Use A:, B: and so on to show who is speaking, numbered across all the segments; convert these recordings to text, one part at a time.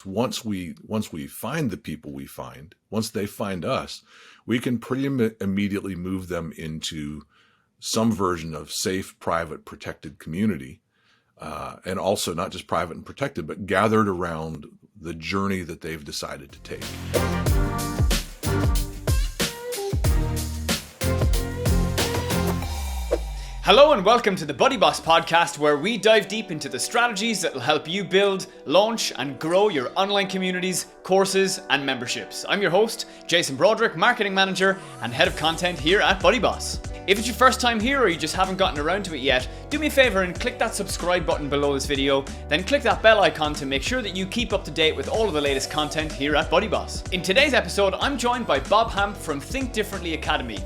A: once we find the people we find, once they find us, we can pretty immediately move them into some version of safe, private, protected community. And also not just private and protected, but gathered around the journey that they've decided to take.
B: Hello and welcome to the BuddyBoss podcast, where we dive deep into the strategies that will help you build, launch and grow your online communities, courses and memberships. I'm your host, Jason Broderick, Marketing Manager and Head of Content here at BuddyBoss. If it's your first time here or you just haven't gotten around to it yet, do me a favor and click that subscribe button below this video, then click that bell icon to make sure that you keep up to date with all of the latest content here at BuddyBoss. In today's episode, I'm joined by Bob Hamp from Think Differently Academy.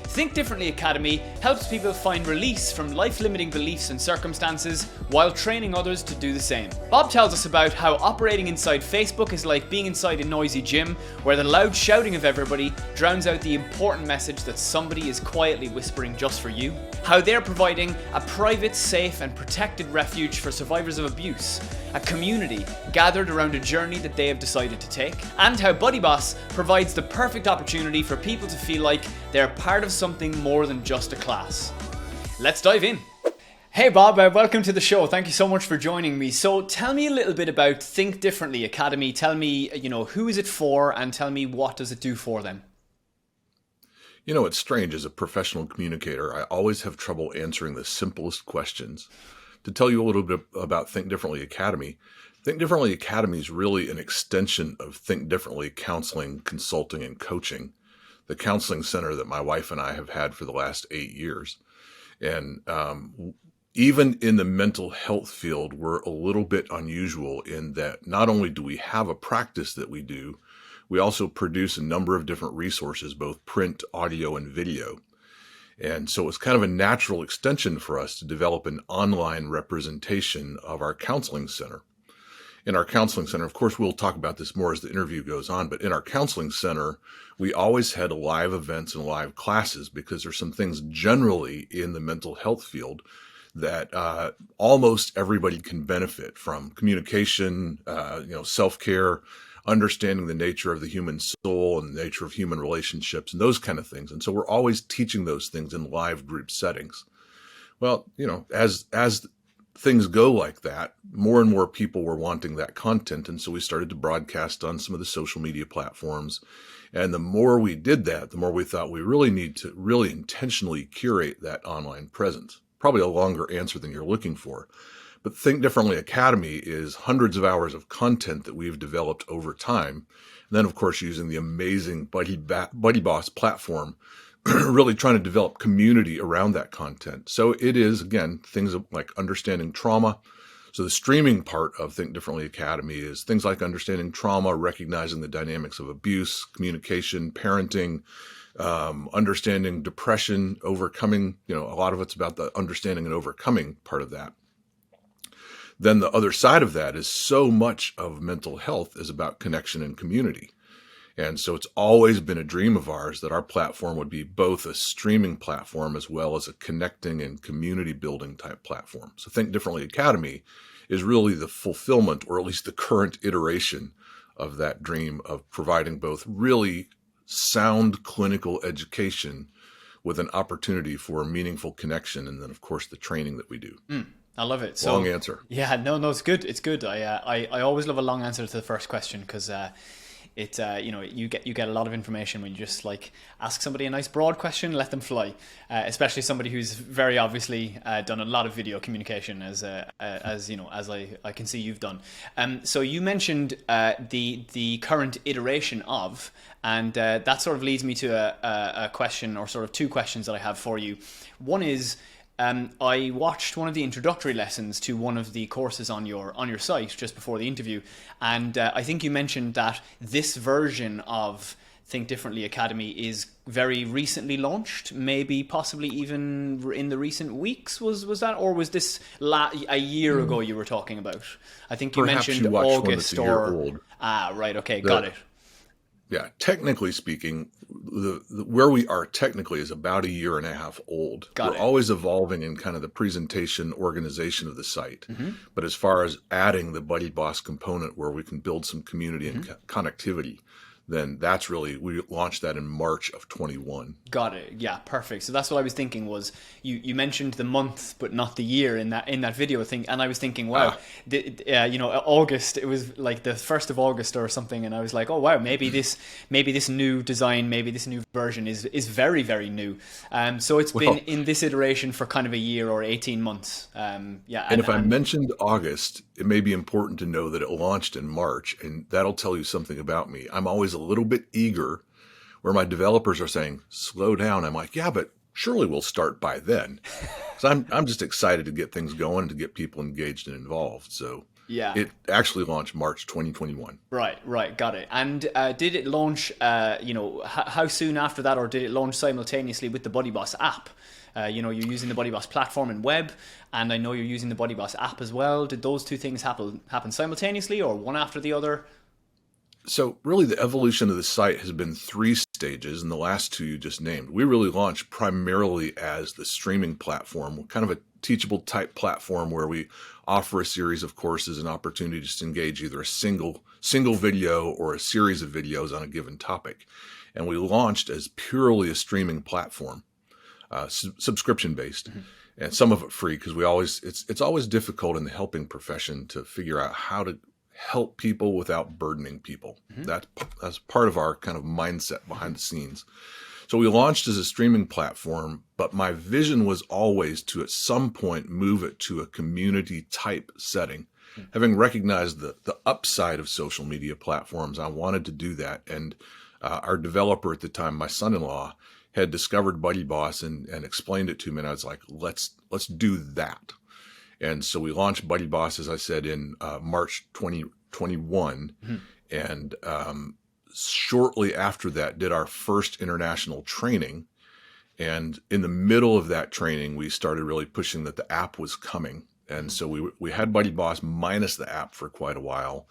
B: Think Differently Academy helps people find release from life-limiting beliefs and circumstances while training others to do the same. Bob tells us about how operating inside Facebook is like being inside a noisy gym where the loud shouting of everybody drowns out the important message that somebody is quietly whispering just for you. How they're providing a private, safe and protected refuge for survivors of abuse. A community gathered around a journey that they have decided to take. And how BuddyBoss provides the perfect opportunity for people to feel like they're part of something more than just a class. Let's dive in. Hey Bob, welcome to the show. Thank you so much for joining me. So tell me a little bit about Think Differently Academy. Tell me, who is it for, and tell me what does it do for them?
A: It's strange. As a professional communicator, I always have trouble answering the simplest questions. To tell you a little bit about Think Differently Academy is really an extension of Think Differently Counseling, Consulting, and Coaching, the counseling center that my wife and I have had for the last 8 years. And even in the mental health field, we're a little bit unusual in that not only do we have a practice that we do, we also produce a number of different resources, both print, audio, and video. And so it's kind of a natural extension for us to develop an online representation of our counseling center. In our counseling center, of course, we'll talk about this more as the interview goes on, but in our counseling center, we always had live events and live classes because there's some things generally in the mental health field that almost everybody can benefit from. Communication, self-care, understanding the nature of the human soul and the nature of human relationships and those kind of things. And so we're always teaching those things in live group settings. Well, as things go like that, more and more people were wanting that content. And so we started to broadcast on some of the social media platforms. And the more we did that, the more we thought we really need to really intentionally curate that online presence. Probably a longer answer than you're looking for. But Think Differently Academy is hundreds of hours of content that we've developed over time. And then, of course, using the amazing BuddyBoss platform, really trying to develop community around that content. So it is, again, things like understanding trauma. So the streaming part of Think Differently Academy is things like understanding trauma, recognizing the dynamics of abuse, communication, parenting, understanding depression, overcoming, a lot of it's about the understanding and overcoming part of that. Then the other side of that is so much of mental health is about connection and community. And so it's always been a dream of ours that our platform would be both a streaming platform as well as a connecting and community building type platform. So Think Differently Academy is really the fulfillment, or at least the current iteration of that dream of providing both really sound clinical education with an opportunity for a meaningful connection. And then, of course, the training that we do.
B: I love it.
A: Long answer.
B: Yeah, no, it's good. It's good. I always love a long answer to the first question because you get a lot of information when you just ask somebody a nice broad question, let them fly. Especially somebody who's very obviously done a lot of video communication, as I can see you've done. So you mentioned the current iteration of, and that sort of leads me to a question, or sort of two questions that I have for you. One is, I watched one of the introductory lessons to one of the courses on your site just before the interview, and I think you mentioned that this version of Think Differently Academy is very recently launched, maybe possibly even in the recent weeks. Was that, or was this a year ago you were talking about? I think you
A: Perhaps
B: mentioned
A: you watched
B: August
A: one that's a year old.
B: Right, okay, got it.
A: Yeah, technically speaking, where we are technically is about a year and a half old.
B: Got
A: We're
B: it.
A: always evolving in kind of the presentation organization of the site.
B: Mm-hmm.
A: But as far as adding the BuddyBoss component where we can build some community and
B: Mm-hmm.
A: connectivity, then that's really, we launched that in March of 21.
B: Got it. Yeah, perfect. So that's what I was thinking was you mentioned the month but not the year in that video thing, and I was thinking, wow, August, it was like the 1st of August or something, and I was like, oh wow, maybe this new design, maybe this new version is very, very new. So it's been in this iteration for kind of a year or 18 months.
A: And if I mentioned August, it may be important to know that it launched in March, and that'll tell you something about me. I'm always a little bit eager where my developers are saying, slow down. I'm like, yeah, but surely we'll start by then. So I'm just excited to get things going and to get people engaged and involved. So
B: yeah,
A: it actually launched March 2021.
B: Right, got it. And did it launch, how soon after that, or did it launch simultaneously with the BuddyBoss app? You're using the BuddyBoss platform and web, and I know you're using the BuddyBoss app as well. Did those two things happen simultaneously or one after the other?
A: So really the evolution of the site has been 3 stages, and the last 2 you just named. We really launched primarily as the streaming platform, kind of a teachable type platform where we offer a series of courses and opportunities to engage either a single video or a series of videos on a given topic. And we launched as purely a streaming platform, subscription based. Mm-hmm. And some of it free, because it's always difficult in the helping profession to figure out how to help people without burdening people. Mm-hmm. That's part of our kind of mindset behind the scenes. So we launched as a streaming platform, but my vision was always to at some point move it to a community type setting. Mm-hmm. Having recognized the upside of social media platforms, I wanted to do that. And our developer at the time, my son-in-law, had discovered BuddyBoss and explained it to me, and I was like, let's do that. And so we launched BuddyBoss, as I said, in March 2021. Mm-hmm. And shortly after that, did our first international training. And in the middle of that training, we started really pushing that the app was coming. And so we had BuddyBoss minus the app for quite a while.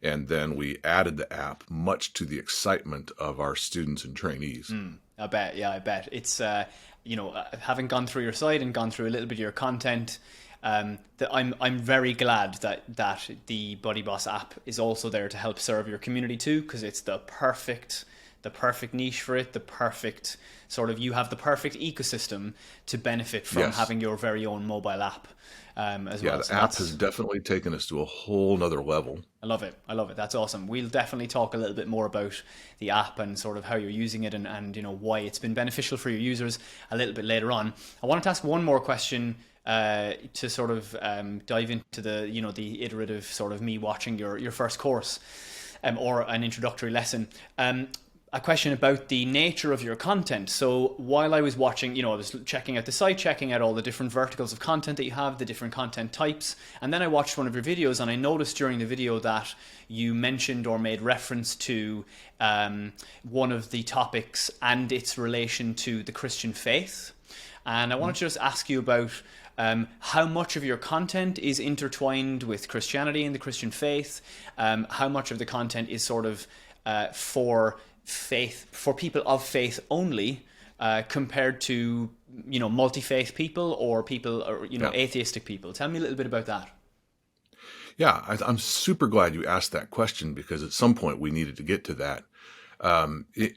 A: And then we added the app, much to the excitement of our students and trainees.
B: I bet. It's, having gone through your site and gone through a little bit of your content, that I'm very glad that the BuddyBoss app is also there to help serve your community too, because it's the perfect niche for it, the perfect sort of, you have the perfect ecosystem to benefit from having your very own mobile app as well.
A: The app has definitely taken us to a whole nother level.
B: I love it. That's awesome. We'll definitely talk a little bit more about the app and sort of how you're using it and why it's been beneficial for your users a little bit later on. I wanted to ask one more question to sort of dive into the iterative sort of me watching your first course or an introductory lesson. A question about the nature of your content. So while I was watching, I was checking out the site, checking out all the different verticals of content that you have, the different content types, and then I watched one of your videos and I noticed during the video that you mentioned or made reference to one of the topics and its relation to the Christian faith. And I wanted to just ask you about how much of your content is intertwined with Christianity and the Christian faith, how much of the content is sort of for people of faith only, compared to multi-faith people or people or atheistic people. Tell me a little bit about that.
A: Yeah, I'm super glad you asked that question, because at some point we needed to get to that.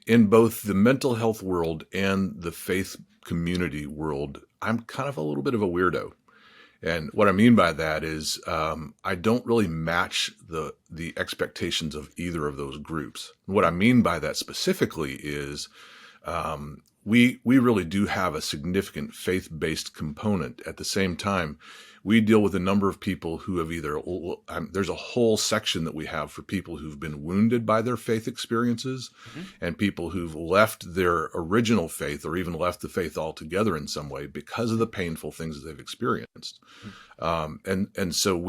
A: In both the mental health world and the faith community world, I'm kind of a little bit of a weirdo. And what I mean by that is I don't really match the expectations of either of those groups. What I mean by that specifically is we really do have a significant faith-based component. At the same time, we deal with a number of people who have either, there's a whole section that we have for people who've been wounded by their faith experiences, mm-hmm. and people who've left their original faith or even left the faith altogether in some way because of the painful things that they've experienced. Mm-hmm. And so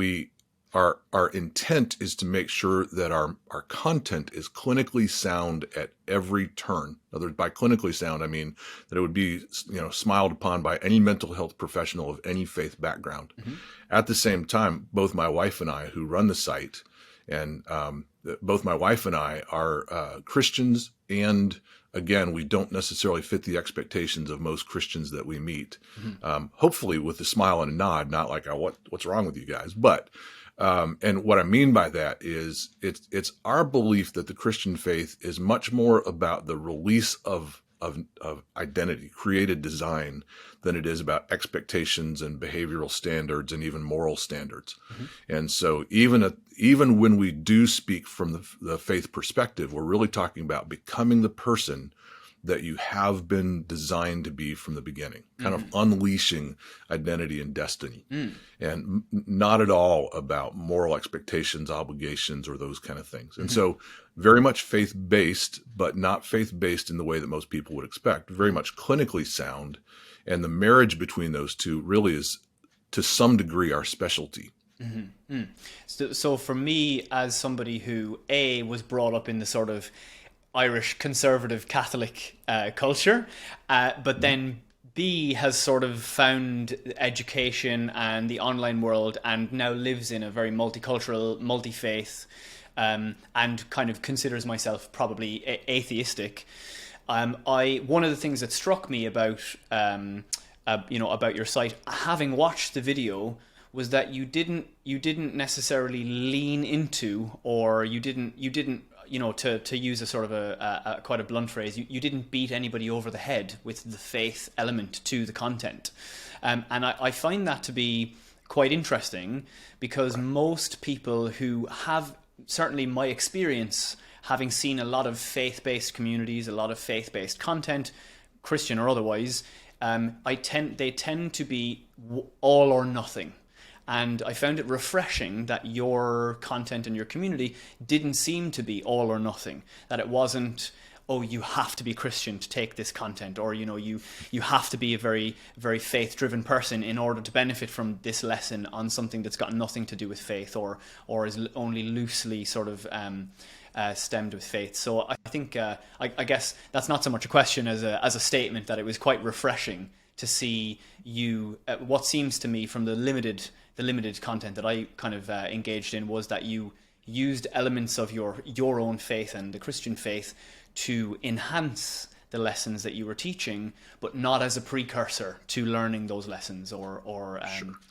A: our intent is to make sure that our content is clinically sound at every turn. In other words, by clinically sound, I mean that it would be smiled upon by any mental health professional of any faith background. Mm-hmm. At the same time, both my wife and I, who run the site, and both my wife and I are Christians, and again, we don't necessarily fit the expectations of most Christians that we meet. Hopefully with a smile and a nod, not like, what's wrong with you guys? But, and what I mean by that is it's our belief that the Christian faith is much more about the release of identity, created design, than it is about expectations and behavioral standards and even moral standards. And so even when we do speak from the faith perspective, we're really talking about becoming the person that you have been designed to be from the beginning, kind of unleashing identity and destiny, and not at all about moral expectations, obligations, or those kind of things. And so very much faith-based, but not faith-based in the way that most people would expect, very much clinically sound. And the marriage between those two really is, to some degree, our specialty.
B: So for me, as somebody who was brought up in the sort of Irish conservative Catholic culture, but then B has sort of found education and the online world and now lives in a very multicultural, multi-faith, and kind of considers myself probably atheistic. One of the things that struck me about about your site, having watched the video, was that you didn't necessarily lean into, or you didn't to use a sort of a quite a blunt phrase, you didn't beat anybody over the head with the faith element to the content. And I find that to be quite interesting, because most people who have, certainly my experience, having seen a lot of faith-based communities, a lot of faith-based content, Christian or otherwise, they tend to be all or nothing. And I found it refreshing that your content and your community didn't seem to be all or nothing. That it wasn't, oh, you have to be Christian to take this content, or you have to be a very, very faith-driven person in order to benefit from this lesson on something that's got nothing to do with faith, or is only loosely sort of stemmed with faith. So I think I guess that's not so much a question as a statement, that it was quite refreshing to see you. What seems to me from the limited content that I kind of engaged in was that you used elements of your own faith and the Christian faith to enhance the lessons that you were teaching, but not as a precursor to learning those lessons or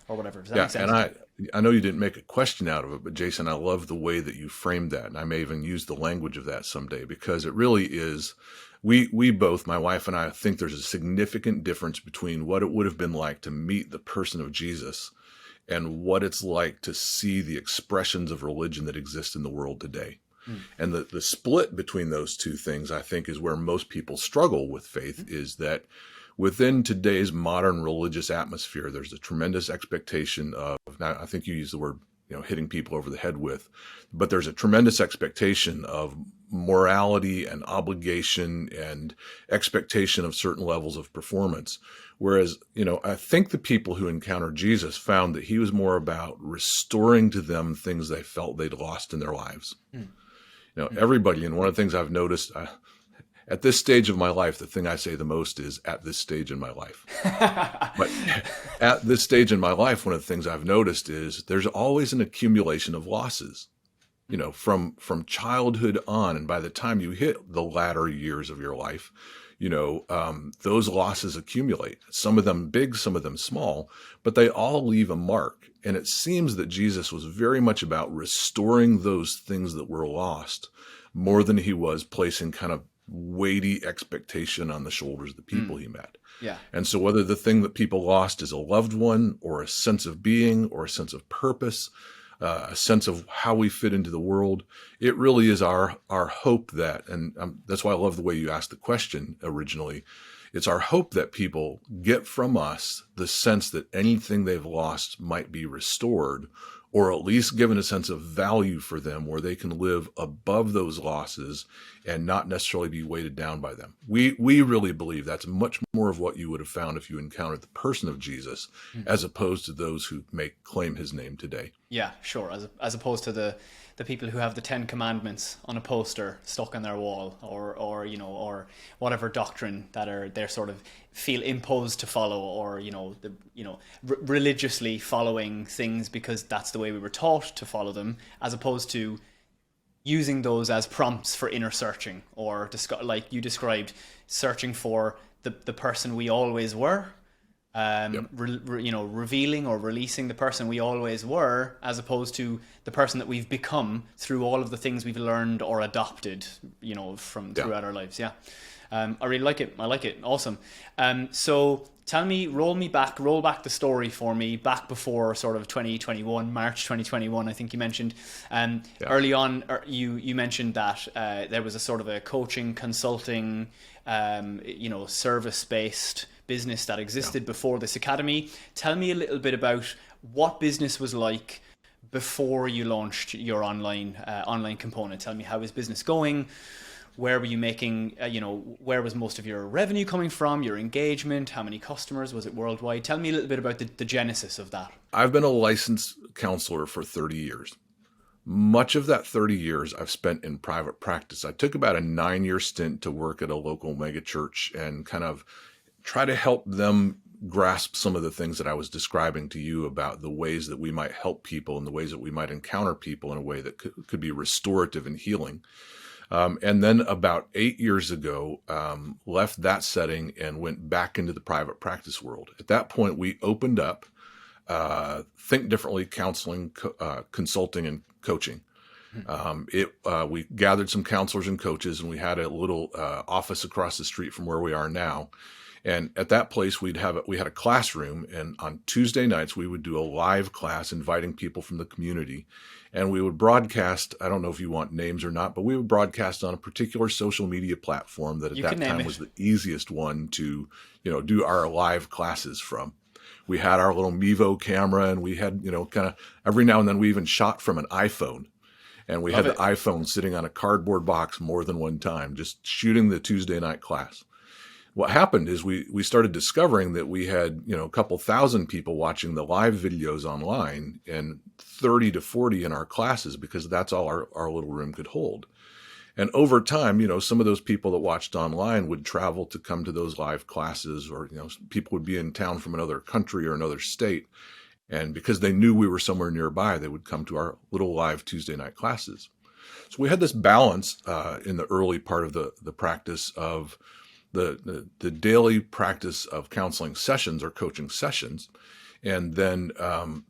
B: whatever. Does that make sense?
A: And I know you didn't make a question out of it, but Jason, I love the way that you framed that, and I may even use the language of that someday, because it really is. We both, my wife and I, think there's a significant difference between what it would have been like to meet the person of Jesus and what it's like to see the expressions of religion that exist in the world today. And the split between those two things, I think, is where most people struggle with faith, is that within today's modern religious atmosphere, there's a tremendous expectation of, now I think you use the word, hitting people over the head with, but there's a tremendous expectation of morality and obligation and expectation of certain levels of performance. Whereas, I think the people who encountered Jesus found that he was more about restoring to them things they felt they'd lost in their lives. Everybody, and one of the things I've noticed at this stage of my life, the thing I say the most is "at this stage in my life." But at this stage in my life, one of the things I've noticed is there's always an accumulation of losses, from childhood on. And by the time you hit the latter years of your life, those losses accumulate, some of them big, some of them small, but they all leave a mark. And it seems that Jesus was very much about restoring those things that were lost, more than he was placing kind of weighty expectation on the shoulders of the people he met.
B: Yeah.
A: And so whether the thing that people lost is a loved one, or a sense of being, or a sense of purpose, a sense of how we fit into the world, it really is our hope that, and that's why I love the way you asked the question originally, it's our hope that people get from us the sense that anything they've lost might be restored, or at least given a sense of value for them, where they can live above those losses and not necessarily be weighted down by them. We really believe that's much more of what you would have found if you encountered the person of Jesus, as opposed to those who may claim his name today.
B: Yeah, sure. As opposed to the people who have the 10 Commandments on a poster stuck on their wall, or whatever doctrine that they're sort of feel imposed to follow, or religiously following things because that's the way we were taught to follow them, as opposed to using those as prompts for inner searching, or like you described, searching for the person we always were,
A: Yep.
B: revealing or releasing the person we always were, as opposed to the person that we've become through all of the things we've learned or adopted, from
A: Yeah.
B: throughout our lives. Yeah. I really like it. I like it. Awesome. So tell me, roll back the story for me, back before sort of 2021, March 2021, I think you mentioned.
A: Yeah.
B: Early on, you mentioned that there was a sort of a coaching, consulting, service-based business that existed before this academy. Tell me a little bit about what business was like before you launched your online component. Tell me, how is business going? Where were you making, where was most of your revenue coming from, your engagement, how many customers, was it worldwide? Tell me a little bit about the genesis of that.
A: I've been a licensed counselor for 30 years. Much of that 30 years I've spent in private practice. I took about a 9-year stint to work at a local megachurch and kind of try to help them grasp some of the things that I was describing to you about the ways that we might help people and the ways that we might encounter people in a way that could be restorative and healing. And then about 8 years ago, left that setting and went back into the private practice world. At that point, we opened up Think Differently Counseling, Consulting, and Coaching. We gathered some counselors and coaches, and we had a little office across the street from where we are now. And at that place, we had a classroom, and on Tuesday nights, we would do a live class inviting people from the community. And we would broadcast, I don't know if you want names or not, but we would broadcast on a particular social media platform that at that time was the easiest one to, do our live classes from. We had our little Mevo camera, and we had, kind of every now and then we even shot from an iPhone. And we had the iPhone sitting on a cardboard box more than one time, just shooting the Tuesday night class. What happened is we started discovering that we had, a couple thousand people watching the live videos online and 30 to 40 in our classes, because that's all our little room could hold. And over time, some of those people that watched online would travel to come to those live classes, or, people would be in town from another country or another state. And because they knew we were somewhere nearby, they would come to our little live Tuesday night classes. So we had this balance in the early part of the practice of the daily practice of counseling sessions or coaching sessions, and then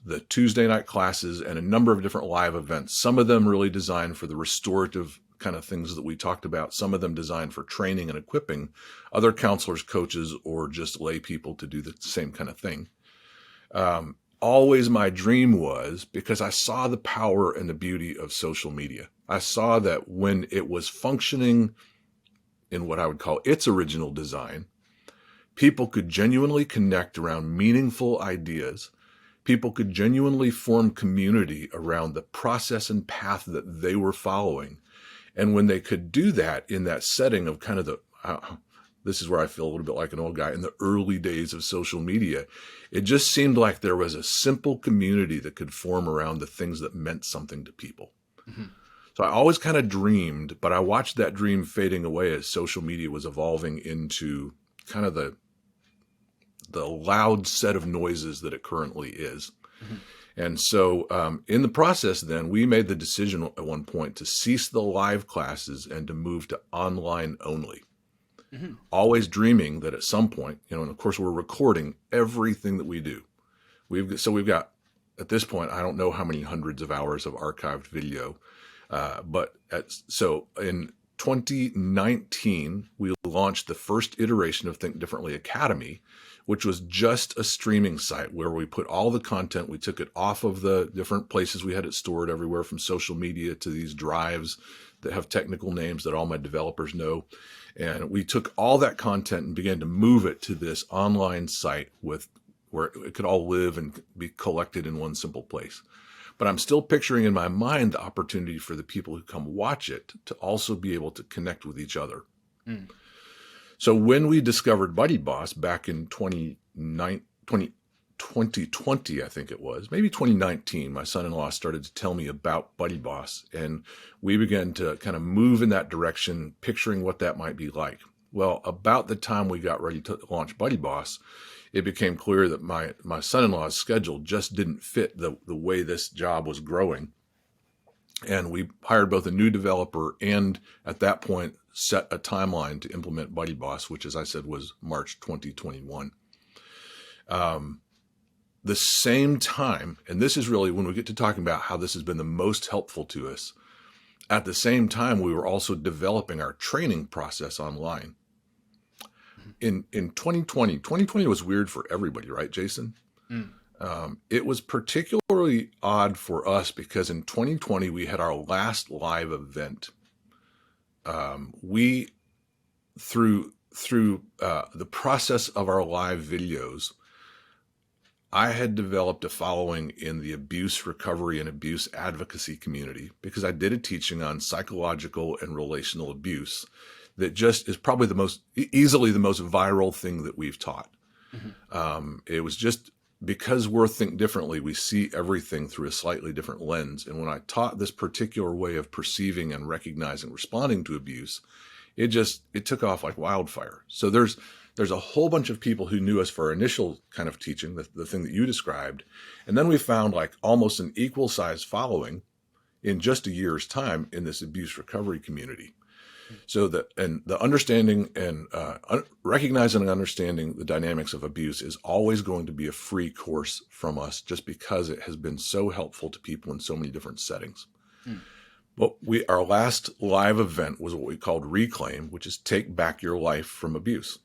A: the Tuesday night classes and a number of different live events, some of them really designed for the restorative kind of things that we talked about, some of them designed for training and equipping other counselors, coaches, or just lay people to do the same kind of thing. Always my dream was, because I saw the power and the beauty of social media. I saw that when it was functioning in what I would call its original design, people could genuinely connect around meaningful ideas. People could genuinely form community around the process and path that they were following. And when they could do that in that setting of kind of this is where I feel a little bit like an old guy, in the early days of social media, it just seemed like there was a simple community that could form around the things that meant something to people. Mm-hmm. So I always kind of dreamed, but I watched that dream fading away as social media was evolving into kind of the loud set of noises that it currently is. Mm-hmm. And so in the process, then, we made the decision at one point to cease the live classes and to move to online only. Mm-hmm. Always dreaming that at some point, and of course we're recording everything that we do. We've got, at this point, I don't know how many hundreds of hours of archived video. So in 2019, we launched the first iteration of Think Differently Academy, which was just a streaming site where we put all the content. We took it off of the different places we had it stored, everywhere from social media to these drives that have technical names that all my developers know. And we took all that content and began to move it to this online site where it could all live and be collected in one simple place. But I'm still picturing in my mind the opportunity for the people who come watch it to also be able to connect with each other. Mm. So when we discovered BuddyBoss back in 2020, I think it was, maybe 2019, my son-in-law started to tell me about BuddyBoss, and we began to kind of move in that direction, picturing what that might be like. Well, about the time we got ready to launch BuddyBoss, it became clear that my son-in-law's schedule just didn't fit the way this job was growing. And we hired both a new developer and at that point set a timeline to implement BuddyBoss, which, as I said, was March 2021. The same time, and this is really when we get to talking about how this has been the most helpful to us, at the same time, we were also developing our training process online. In 2020 was weird for everybody, right, Jason? It was particularly odd for us because in 2020, we had our last live event. Through the process of our live videos, I had developed a following in the abuse recovery and abuse advocacy community because I did a teaching on psychological and relational abuse that just is probably easily the most viral thing that we've taught. It was just because we're think differently, we see everything through a slightly different lens. And when I taught this particular way of perceiving and recognizing, responding to abuse, it took off like wildfire. So there's a whole bunch of people who knew us for our initial kind of teaching, the thing that you described. And then we found like almost an equal size following in just a year's time in this abuse recovery community. So the understanding and recognizing and understanding the dynamics of abuse is always going to be a free course from us just because it has been so helpful to people in so many different settings. But our last live event was what we called Reclaim, which is Take Back Your Life from Abuse.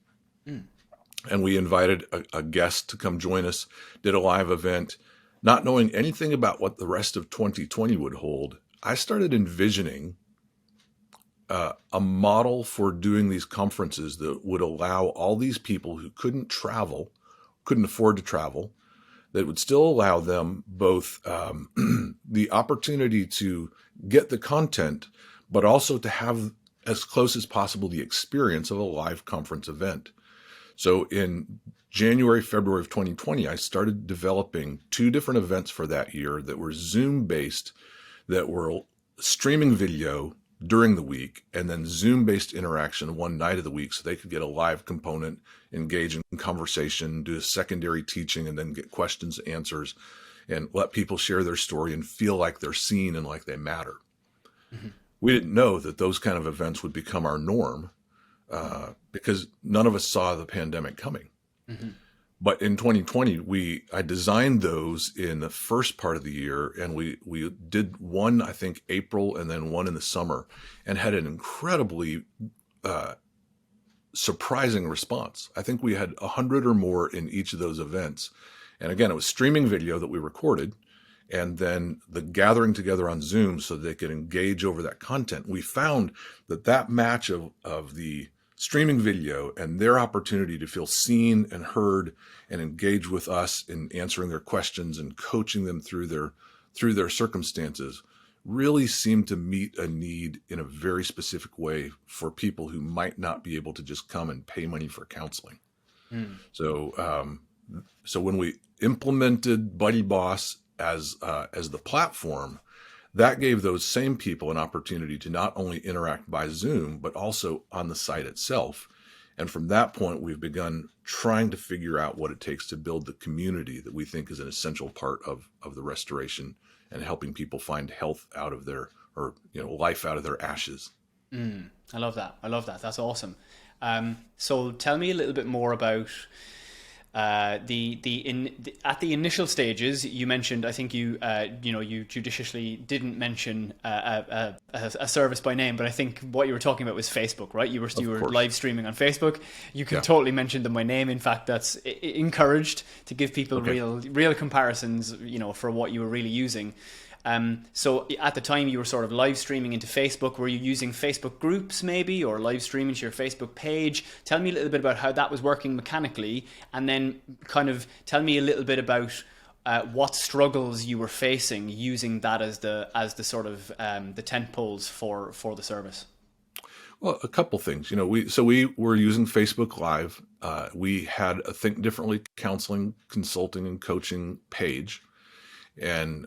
A: And we invited a guest to come join us, did a live event, not knowing anything about what the rest of 2020 would hold. I started envisioning a model for doing these conferences that would allow all these people who couldn't afford to travel, that would still allow them both the opportunity to get the content, but also to have as close as possible the experience of a live conference event. So in January, February of 2020, I started developing 2 different events for that year that were Zoom-based, that were streaming video during the week, and then Zoom-based interaction one night of the week so they could get a live component, engage in conversation, do a secondary teaching, and then get questions, answers, and let people share their story and feel like they're seen and like they matter. We didn't know that those kind of events would become our norm because none of us saw the pandemic coming. But in 2020, I designed those in the first part of the year, and we did one, I think, April, and then one in the summer, and had an incredibly surprising response. I think we had 100 or more in each of those events. And again, it was streaming video that we recorded, and then the gathering together on Zoom so they could engage over that content. We found that match of the streaming video and their opportunity to feel seen and heard and engage with us in answering their questions and coaching them through their circumstances really seemed to meet a need in a very specific way for people who might not be able to just come and pay money for counseling. So when we implemented BuddyBoss as the platform, that gave those same people an opportunity to not only interact by Zoom, but also on the site itself. And from that point, we've begun trying to figure out what it takes to build the community that we think is an essential part of the restoration and helping people find health out of life out of their ashes.
B: I love that. That's awesome. So tell me a little bit more about at the initial stages. You mentioned, I think you judiciously didn't mention a service by name, but I think what you were talking about was Facebook, right? You were live streaming on Facebook. You can totally mention them by name. In fact, that's encouraged to give people real comparisons, for what you were really using. So at the time you were sort of live streaming into Facebook. Were you using Facebook groups maybe, or live streaming to your Facebook page? Tell me a little bit about how that was working mechanically, and then kind of tell me a little bit about what struggles you were facing using that as the sort of the tent poles for the service.
A: Well, a couple things. We were using Facebook Live. We had a Think Differently counseling, consulting, and coaching page, and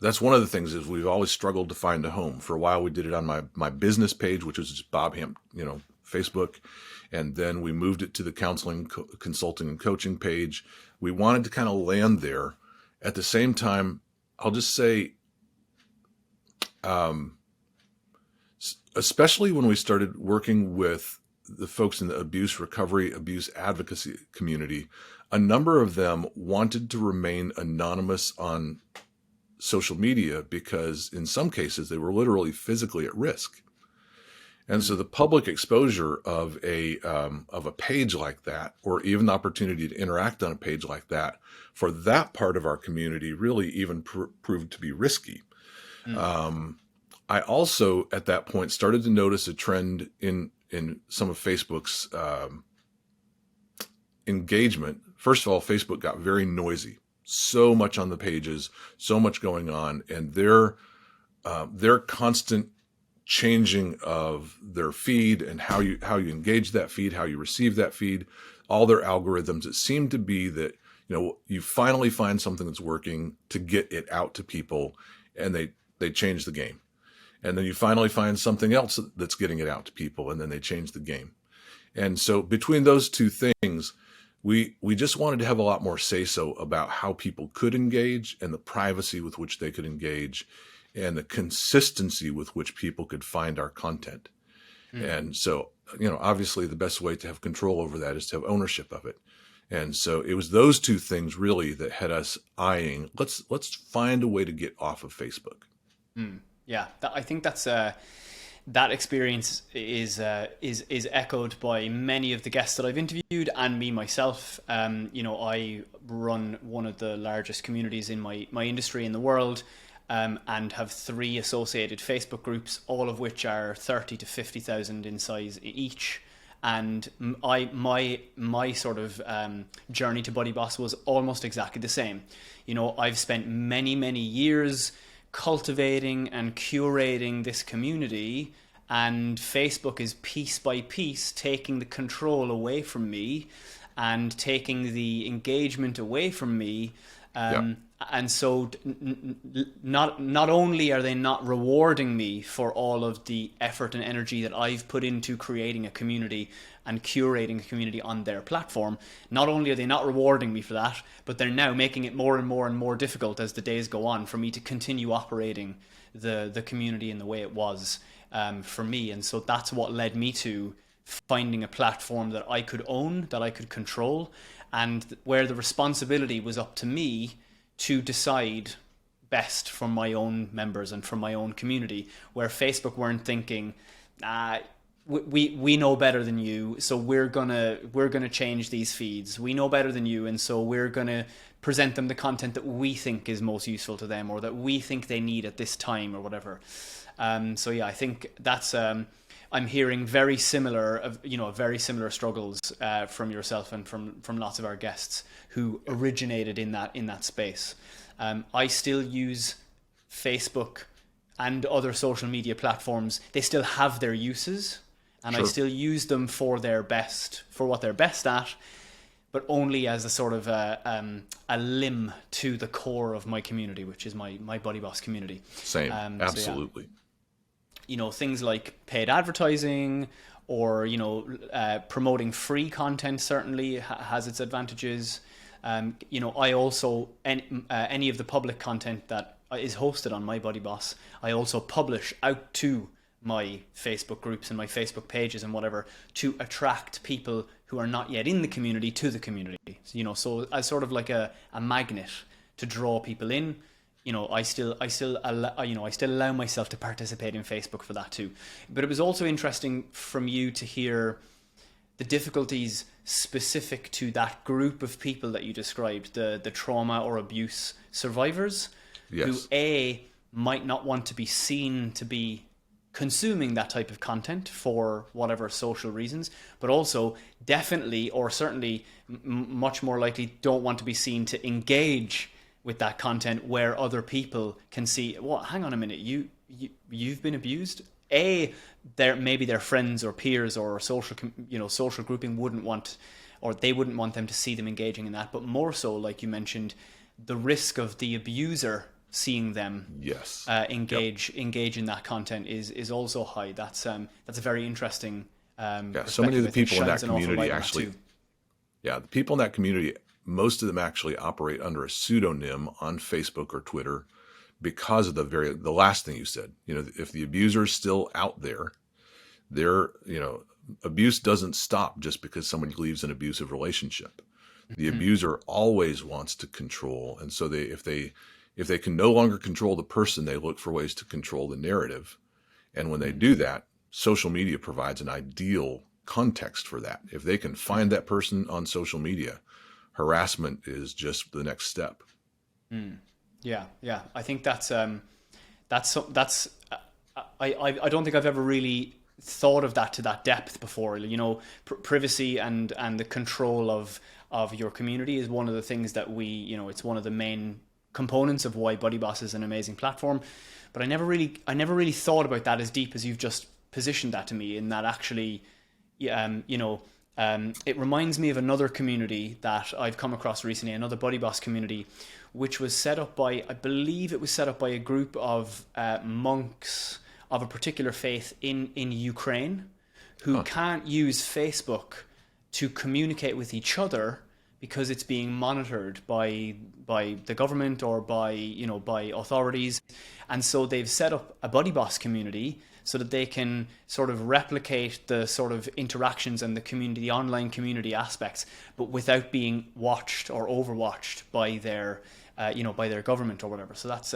A: that's one of the things is we've always struggled to find a home. For a while, we did it on my business page, which was just Bob Hamp, Facebook. And then we moved it to the counseling, consulting, and coaching page. We wanted to kind of land there. At the same time, I'll just say especially when we started working with the folks in the abuse recovery, abuse advocacy community, a number of them wanted to remain anonymous on social media because in some cases they were literally physically at risk. And so the public exposure of a page like that, or even the opportunity to interact on a page like that, for that part of our community really even proved to be risky. I also, at that point, started to notice a trend in some of Facebook's engagement. First of all, Facebook got very noisy, so much on the pages, so much going on, and their constant changing of their feed and how you engage that feed, how you receive that feed, all their algorithms. It seemed to be that, you finally find something that's working to get it out to people, and they change the game. And then you finally find something else that's getting it out to people, and then they change the game. And so between those two things, we just wanted to have a lot more say-so about how people could engage and the privacy with which they could engage and the consistency with which people could find our content. And so, obviously the best way to have control over that is to have ownership of it. And so it was those two things really that had us eyeing, let's find a way to get off of Facebook.
B: Yeah, I think that's that experience is echoed by many of the guests that I've interviewed and me myself. I run one of the largest communities in my industry in the world, and have 3 associated Facebook groups, all of which are 30 to 50,000 in size each. And my sort of journey to BuddyBoss was almost exactly the same. I've spent many years cultivating and curating this community, and Facebook is piece by piece taking the control away from me and taking the engagement away from me. And so not only are they not rewarding me for all of the effort and energy that I've put into creating a community and curating a community on their platform, not only are they not rewarding me for that, but they're now making it more and more difficult as the days go on for me to continue operating the community in the way it was for me. And so that's what led me to finding a platform that I could own, that I could control, and where the responsibility was up to me to decide best for my own members and for my own community, where Facebook weren't thinking, we know better than you, so we're gonna change these feeds. We know better than you, and so we're gonna present them the content that we think is most useful to them, or that we think they need at this time, or whatever. So yeah, I think that's I'm hearing very similar struggles from yourself and from lots of our guests who originated in that space. I still use Facebook and other social media platforms. They still have their uses, and I still use them for what they're best at, but only as a sort of a limb to the core of my community, which is my BuddyBoss community.
A: Same, absolutely.
B: So, yeah. Things like paid advertising or, promoting free content certainly has its advantages. I also, any of the public content that is hosted on my BuddyBoss, I also publish out to my Facebook groups and my Facebook pages and whatever to attract people who are not yet in the community to the community. So as sort of like a magnet to draw people in. I still allow myself to participate in Facebook for that too. But it was also interesting from you to hear the difficulties specific to that group of people that you described, the trauma or abuse survivors, who might not want to be seen to be consuming that type of content for whatever social reasons, but also definitely or certainly much more likely don't want to be seen to engage with that content where other people can see, well, hang on a minute, you've been abused. Maybe their friends or peers or social grouping wouldn't want, or they wouldn't want them to see them engaging in that. But more so, like you mentioned, the risk of the abuser seeing them engage in that content is also high. That's a very interesting.
A: So many of the people in that community actually, the people in that community, most of them actually operate under a pseudonym on Facebook or Twitter because of the last thing you said. If the abuser is still out there, abuse doesn't stop just because somebody leaves an abusive relationship. The abuser always wants to control, and so if they can no longer control the person, they look for ways to control the narrative. And when they do that, social media provides an ideal context for that. If they can find that person on social media, harassment is just the next step.
B: Yeah. I think I don't think I've ever really thought of that to that depth before. Privacy and the control of your community is one of the things that it's one of the main components of why BuddyBoss is an amazing platform. But I never really thought about that as deep as you've just positioned that to me, in that actually, it reminds me of another community that I've come across recently, another BuddyBoss community, which was set up by, I believe it was set up by a group of monks of a particular faith in Ukraine, who can't use Facebook to communicate with each other because it's being monitored by the government or by authorities. And so they've set up a BuddyBoss community so that they can sort of replicate the sort of interactions and the online community aspects, but without being watched or overwatched by their government or whatever. So that's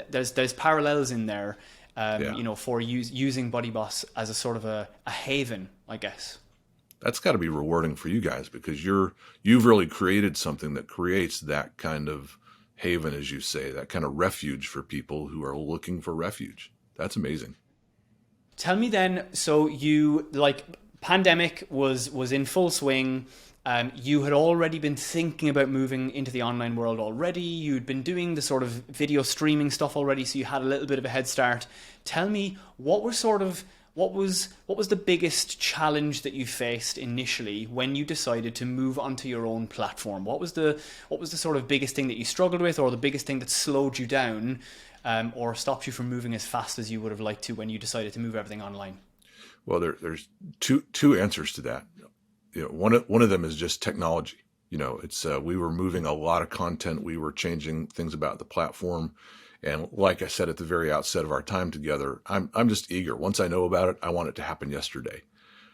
B: there's parallels in there, for using BuddyBoss as a sort of a haven, I guess.
A: That's got to be rewarding for you guys, because you've really created something that creates that kind of haven, as you say, that kind of refuge for people who are looking for refuge. That's amazing.
B: Tell me then, so pandemic was in full swing. You had already been thinking about moving into the online world already. You'd been doing the sort of video streaming stuff already, so you had a little bit of a head start. Tell me, what was the biggest challenge that you faced initially when you decided to move onto your own platform? What was the sort of biggest thing that you struggled with, or the biggest thing that slowed you down, or stopped you from moving as fast as you would have liked to when you decided to move everything online?
A: Well, there's two answers to that. One of them is just technology. It's we were moving a lot of content. We were changing things about the platform. And like I said at the very outset of our time together, I'm just eager. Once I know about it, I want it to happen yesterday.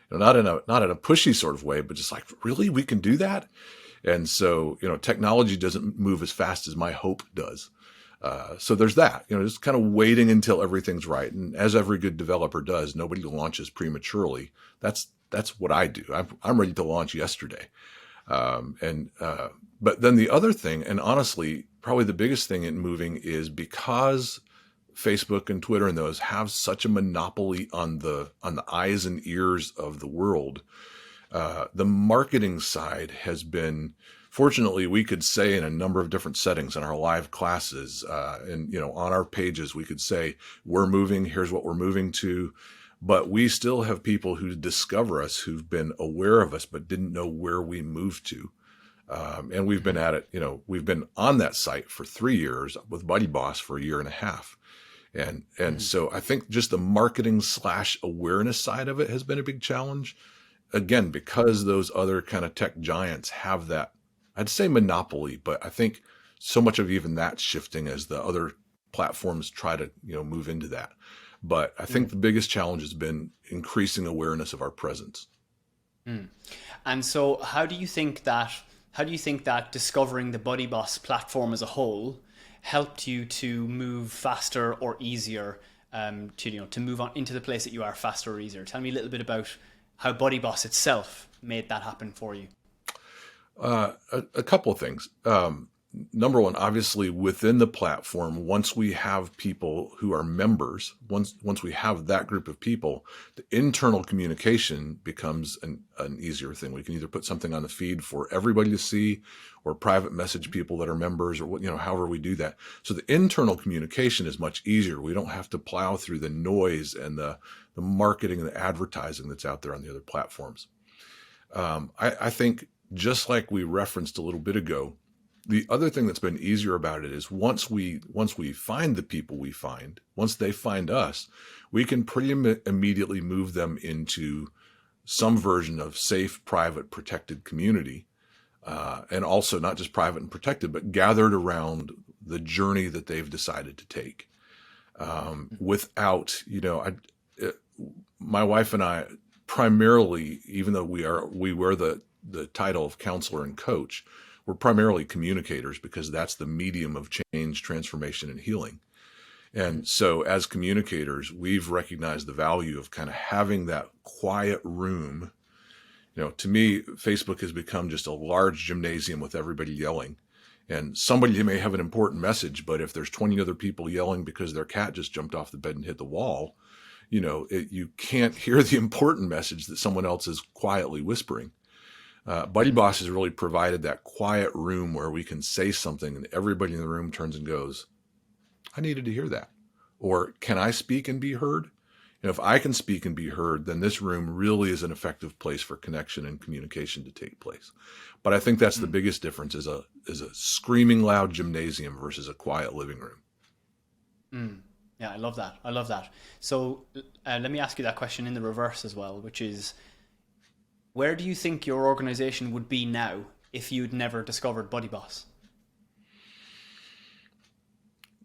A: Not in a pushy sort of way, but just like, really, we can do that? And so, technology doesn't move as fast as my hope does. So there's that, just kind of waiting until everything's right. And as every good developer does, nobody launches prematurely. That's what I do. I'm ready to launch yesterday. But then the other thing, and honestly, probably the biggest thing in moving, is because Facebook and Twitter and those have such a monopoly on the eyes and ears of the world. The marketing side has been, fortunately, we could say in a number of different settings in our live classes, and on our pages, we could say, we're moving, here's what we're moving to. But we still have people who discover us, who've been aware of us, but didn't know where we moved to. And we've been at it, we've been on that site for 3 years, with BuddyBoss for 1.5 years. And so I think just the marketing / awareness side of it has been a big challenge. Again, because those other kind of tech giants have that, I'd say, monopoly, but I think so much of even that shifting as the other platforms try to, move into that. But I think the biggest challenge has been increasing awareness of our presence.
B: And so how do you think that discovering the BuddyBoss platform as a whole helped you to move faster or easier, to move on into the place that you are faster or easier? Tell me a little bit about how BuddyBoss itself made that happen for you.
A: A couple of things. Number one, obviously within the platform, once we have people who are members, once we have that group of people, the internal communication becomes an easier thing. We can either put something on the feed for everybody to see, or private message people that are members, or however we do that. So the internal communication is much easier. We don't have to plow through the noise and the marketing and the advertising that's out there on the other platforms. I think, just like we referenced a little bit ago, the other thing that's been easier about it is once we find the people we find, once they find us, we can pretty immediately move them into some version of safe, private, protected community. And also not just private and protected, but gathered around the journey that they've decided to take. Without, my wife and I primarily, even though we wear the title of counselor and coach, we're primarily communicators because that's the medium of change, transformation, and healing. And so as communicators, we've recognized the value of kind of having that quiet room. To me, Facebook has become just a large gymnasium with everybody yelling. And somebody may have an important message, but if there's 20 other people yelling because their cat just jumped off the bed and hit the wall, you can't hear the important message that someone else is quietly whispering. BuddyBoss has really provided that quiet room where we can say something and everybody in the room turns and goes, I needed to hear that. Or can I speak and be heard? And if I can speak and be heard, then this room really is an effective place for connection and communication to take place. But I think that's the biggest difference is a screaming loud gymnasium versus a quiet living room.
B: Yeah, I love that. So let me ask you that question in the reverse as well, which is, where do you think your organization would be now if you'd never discovered BuddyBoss?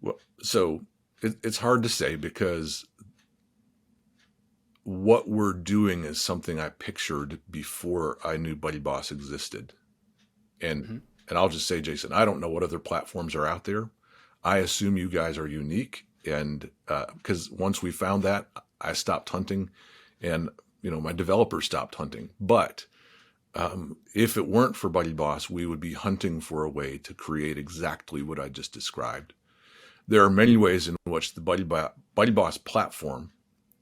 A: Well, so it's hard to say because what we're doing is something I pictured before I knew BuddyBoss existed. And I'll just say, Jason, I don't know what other platforms are out there. I assume you guys are unique. And because once we found that, I stopped hunting and, my developers stopped hunting. But if it weren't for BuddyBoss, we would be hunting for a way to create exactly what I just described. There are many ways in which the BuddyBoss platform,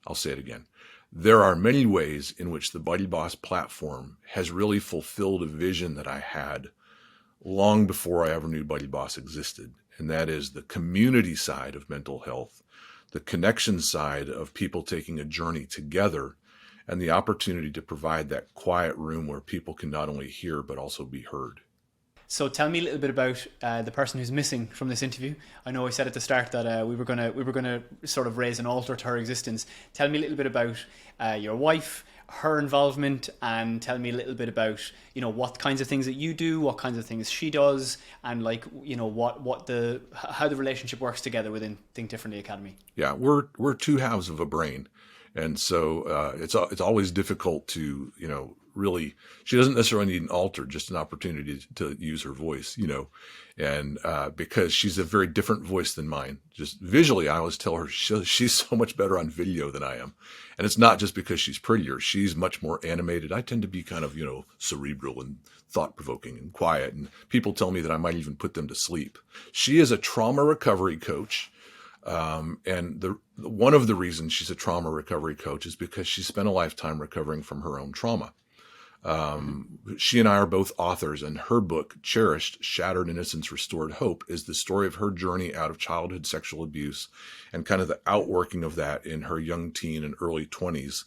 A: I'll say it again, there are many ways in which the BuddyBoss platform has really fulfilled a vision that I had long before I ever knew BuddyBoss existed. And that is the community side of mental health, the connection side of people taking a journey together, and the opportunity to provide that quiet room where people can not only hear, but also be heard.
B: So tell me a little bit about the person who's missing from this interview. I know I said at the start that we were gonna sort of raise an altar to her existence. Tell me a little bit about your wife, her involvement, and tell me a little bit about what kinds of things that you do, what kinds of things she does, and how the relationship works together within Think Differently Academy.
A: Yeah, we're two halves of a brain, and so it's always difficult to really, she doesn't necessarily need an altar, just an opportunity to use her voice, and because she's a very different voice than mine. Just visually, I always tell her she's so much better on video than I am. And it's not just because she's prettier. She's much more animated. I tend to be kind of, cerebral and thought-provoking and quiet. And people tell me that I might even put them to sleep. She is a trauma recovery coach. And one of the reasons she's a trauma recovery coach is because she spent a lifetime recovering from her own trauma. She and I are both authors, and her book, Cherished, Shattered Innocence, Restored Hope, is the story of her journey out of childhood sexual abuse and kind of the outworking of that in her young teen and early 20s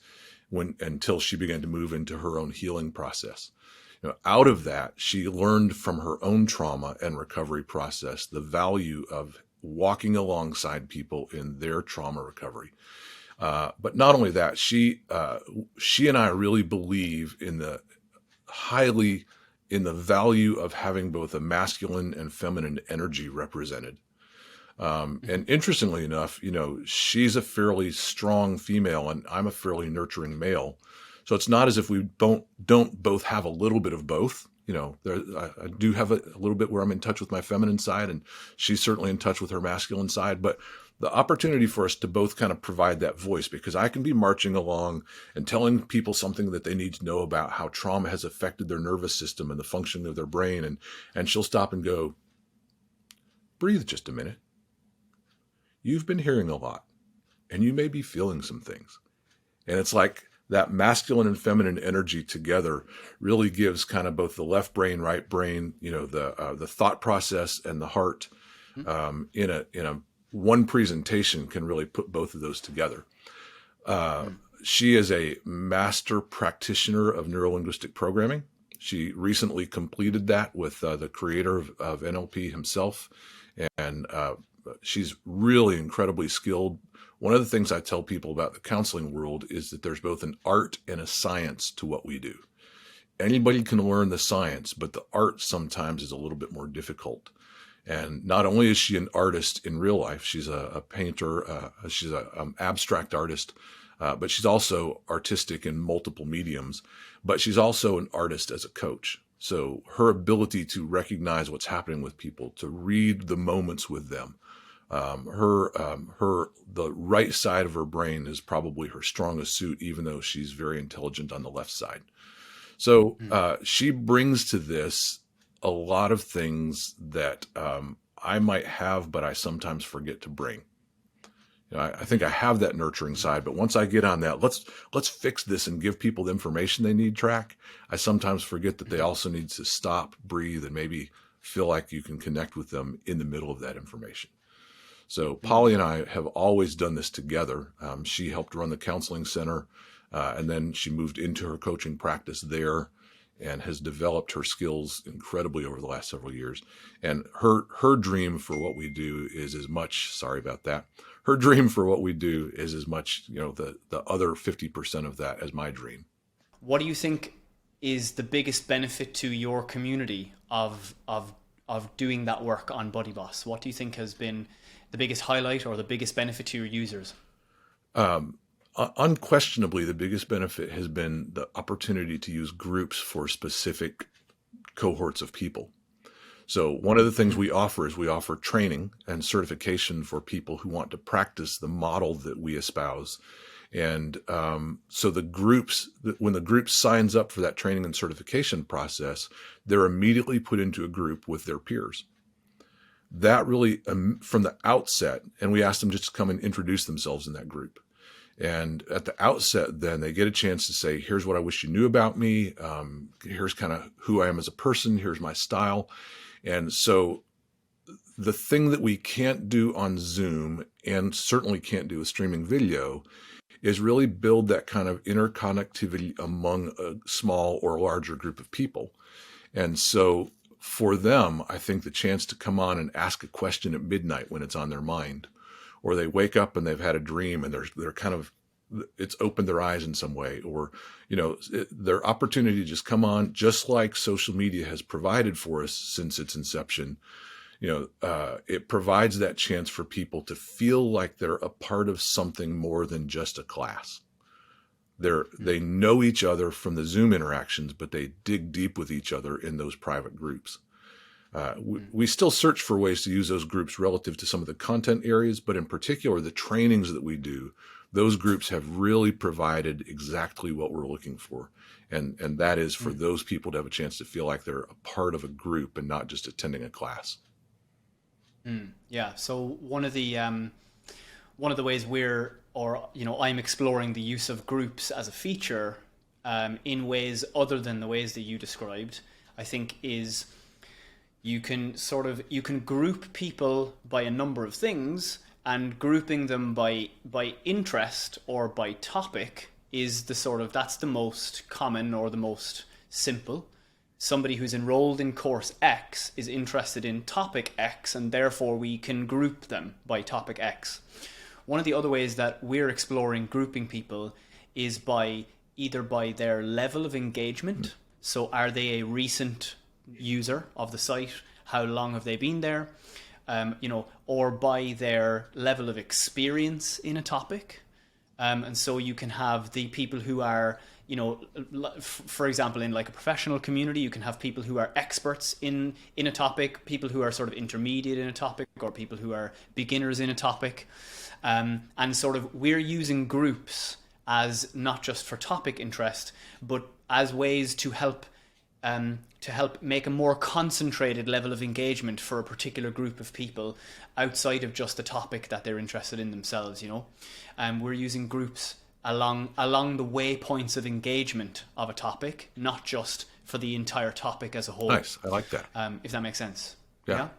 A: until she began to move into her own healing process. Out of that, she learned from her own trauma and recovery process the value of walking alongside people in their trauma recovery. But not only that, she and I really believe in the value of having both a masculine and feminine energy represented. And interestingly enough, she's a fairly strong female and I'm a fairly nurturing male. So it's not as if we don't both have a little bit of both. I do have a little bit where I'm in touch with my feminine side, and she's certainly in touch with her masculine side. But the opportunity for us to both kind of provide that voice, because I can be marching along and telling people something that they need to know about how trauma has affected their nervous system and the functioning of their brain. And she'll stop and go, breathe just a minute. You've been hearing a lot and you may be feeling some things. And it's like that masculine and feminine energy together really gives kind of both the left brain, right brain, the thought process and the heart in a one presentation can really put both of those together. She is a master practitioner of neurolinguistic programming. She recently completed that with the creator of NLP himself. And she's really incredibly skilled. One of the things I tell people about the counseling world is that there's both an art and a science to what we do. Anybody can learn the science, but the art sometimes is a little bit more difficult. And not only is she an artist in real life, she's a painter, she's an abstract artist, but she's also artistic in multiple mediums, but she's also an artist as a coach. So her ability to recognize what's happening with people, to read the moments with them, the right side of her brain is probably her strongest suit, even though she's very intelligent on the left side. So she brings to this a lot of things that I might have, but I sometimes forget to bring. I think I have that nurturing side, but once I get on that, let's fix this and give people the information they need track, I sometimes forget that they also need to stop, breathe, and maybe feel like you can connect with them in the middle of that information. So Polly and I have always done this together. She helped run the counseling center, and then she moved into her coaching practice there and has developed her skills incredibly over the last several years. And her dream for what we do is as much, sorry about that, her dream for what we do is as much, the other 50% of that as my dream.
B: What do you think is the biggest benefit to your community of doing that work on BuddyBoss? What do you think has been the biggest highlight or the biggest benefit to your users?
A: Unquestionably, the biggest benefit has been the opportunity to use groups for specific cohorts of people. So one of the things we offer is we offer training and certification for people who want to practice the model that we espouse. And so the groups, when the group signs up for that training and certification process, they're immediately put into a group with their peers. That really, from the outset, and we ask them just to come and introduce themselves in that group. And at the outset, then they get a chance to say, here's what I wish you knew about me. Here's kind of who I am as a person. Here's my style. And so the thing that we can't do on Zoom and certainly can't do with streaming video is really build that kind of interconnectivity among a small or larger group of people. And so for them, I think the chance to come on and ask a question at midnight when it's on their mind, or they wake up and they've had a dream and they're kind of, it's opened their eyes in some way, or, their opportunity to just come on, just like social media has provided for us since its inception. It provides that chance for people to feel like they're a part of something more than just a class. They know each other from the Zoom interactions, but they dig deep with each other in those private groups. We still search for ways to use those groups relative to some of the content areas, but in particular, the trainings that we do, those groups have really provided exactly what we're looking for. And that is for those people to have a chance to feel like they're a part of a group and not just attending a class.
B: Yeah. So one of the ways I'm exploring the use of groups as a feature in ways other than the ways that you described, I think is you can group people by a number of things, and grouping them by interest or by topic is that's the most common or the most simple. Somebody who's enrolled in course X is interested in topic X, and therefore we can group them by topic X. One of the other ways that we're exploring grouping people is either by their level of engagement. So are they a recent user of the site? How long have they been there? Or by their level of experience in a topic. And so you can have the people who are, for example, in like a professional community, you can have people who are experts in a topic, people who are sort of intermediate in a topic, or people who are beginners in a topic. And we're using groups as not just for topic interest, but as ways to help make a more concentrated level of engagement for a particular group of people outside of just the topic that they're interested in themselves. We're using groups along the waypoints of engagement of a topic, not just for the entire topic as a whole.
A: Nice, I like that.
B: If that makes sense.
A: Yeah.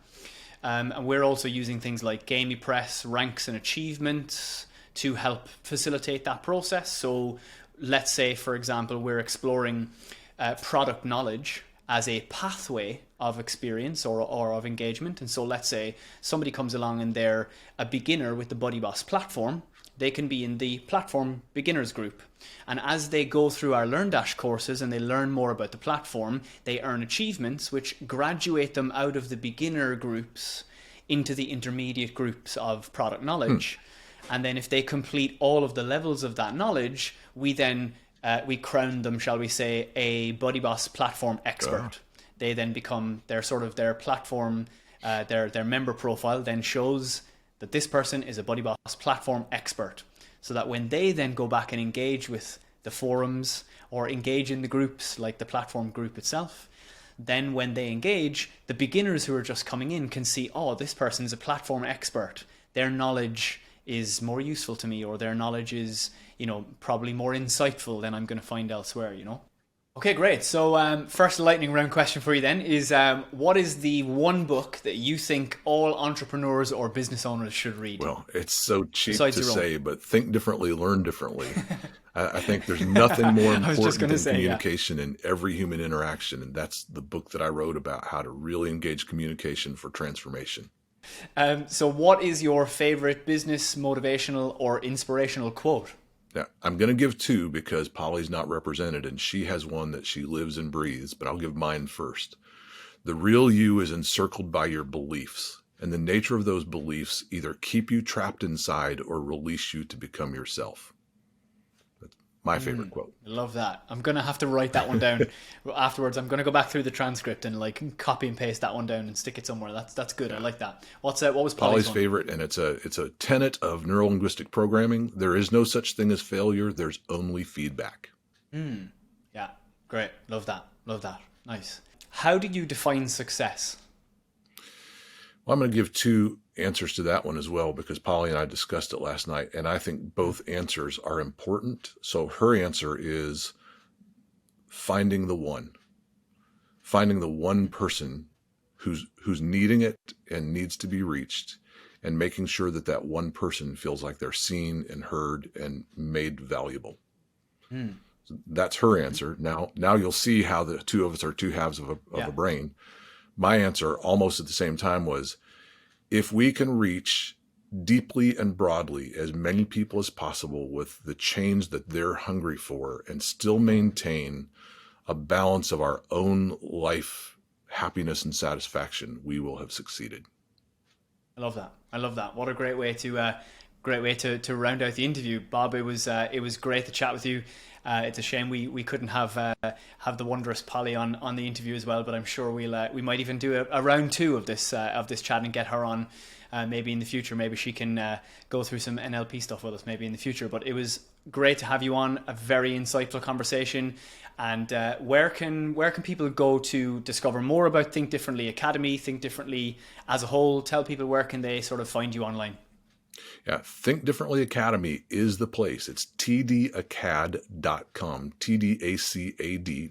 B: And we're also using things like GamiPress, ranks and achievements to help facilitate that process. So let's say, for example, we're exploring product knowledge as a pathway of experience or of engagement. And so let's say somebody comes along and they're a beginner with the BuddyBoss platform. they can be in the platform beginners group. And as they go through our Learn Dash courses and they learn more about the platform, they earn achievements which graduate them out of the beginner groups into the intermediate groups of product knowledge. And then if they complete all of the levels of that knowledge, we then we crown them, shall we say, a BuddyBoss platform expert. They then become their platform, their member profile then shows that this person is a BuddyBoss platform expert. So that when they then go back and engage with the forums or engage in the groups like the platform group itself, then when they engage, the beginners who are just coming in can see, oh, this person is a platform expert. Their knowledge is more useful to me, or their knowledge is, probably more insightful than I'm going to find elsewhere, Okay, great. So first lightning round question for you then is, what is the one book that you think all entrepreneurs or business owners should read?
A: Well, it's so cheap to say, but think differently, learn differently. I think there's nothing more important than communication in every human interaction. And that's the book that I wrote about how to really engage communication for transformation.
B: So what is your favorite business, motivational, or inspirational quote?
A: Yeah, I'm going to give two because Polly's not represented and she has one that she lives and breathes, but I'll give mine first. The real you is encircled by your beliefs, and the nature of those beliefs either keep you trapped inside or release you to become yourself. That's my favorite quote.
B: I love that. I'm going to have to write that one down. Afterwards, I'm going to go back through the transcript and copy and paste that one down and stick it somewhere. That's good. Yeah. I like that. What was
A: Polly's favorite? And it's a tenet of neurolinguistic programming. There is no such thing as failure. There's only feedback.
B: Yeah, great. Love that. Nice. How do you define success?
A: Well, I'm going to give two answers to that one as well, because Polly and I discussed it last night, and I think both answers are important. So her answer is finding the one person who's needing it and needs to be reached, and making sure that that one person feels like they're seen and heard and made valuable. So that's her answer. Now you'll see how the two of us are two halves of a brain. My answer almost at the same time was, if we can reach deeply and broadly as many people as possible with the change that they're hungry for and still maintain a balance of our own life, happiness and satisfaction, we will have succeeded.
B: I love that. What a great way to round out the interview, Bob. It was great to chat with you. It's a shame we couldn't have the wondrous Polly on the interview as well, but I'm sure we might even do a round two of this chat and get her on maybe in the future. Maybe she can go through some NLP stuff with us maybe in the future. But it was great to have you on, a very insightful conversation. And where can people go to discover more about Think Differently Academy, Think Differently as a whole? Tell people where can they sort of find you online.
A: Yeah, Think Differently Academy is the place. It's tdacad.com, tdacad.com.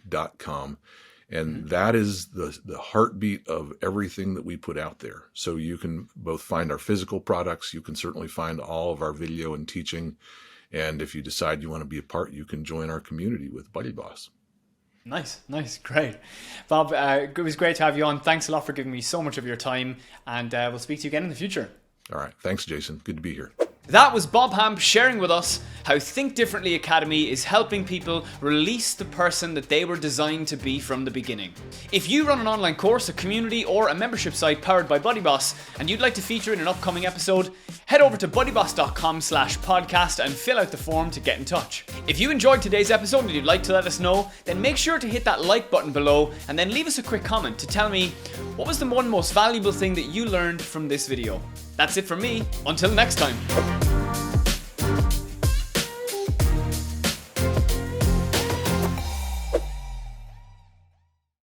A: And that is the heartbeat of everything that we put out there. So you can both find our physical products. You can certainly find all of our video and teaching. And if you decide you want to be a part, you can join our community with BuddyBoss.
B: Nice. Great. Bob, it was great to have you on. Thanks a lot for giving me so much of your time. And we'll speak to you again in the future.
A: All right. Thanks, Jason. Good to be here.
B: That was Bob Hamp sharing with us how Think Differently Academy is helping people release the person that they were designed to be from the beginning. If you run an online course, a community, or a membership site powered by BuddyBoss and you'd like to feature in an upcoming episode, head over to buddyboss.com/podcast and fill out the form to get in touch. If you enjoyed today's episode and you'd like to let us know, then make sure to hit that like button below and then leave us a quick comment to tell me what was the one most valuable thing that you learned from this video. That's it from me. Until next time.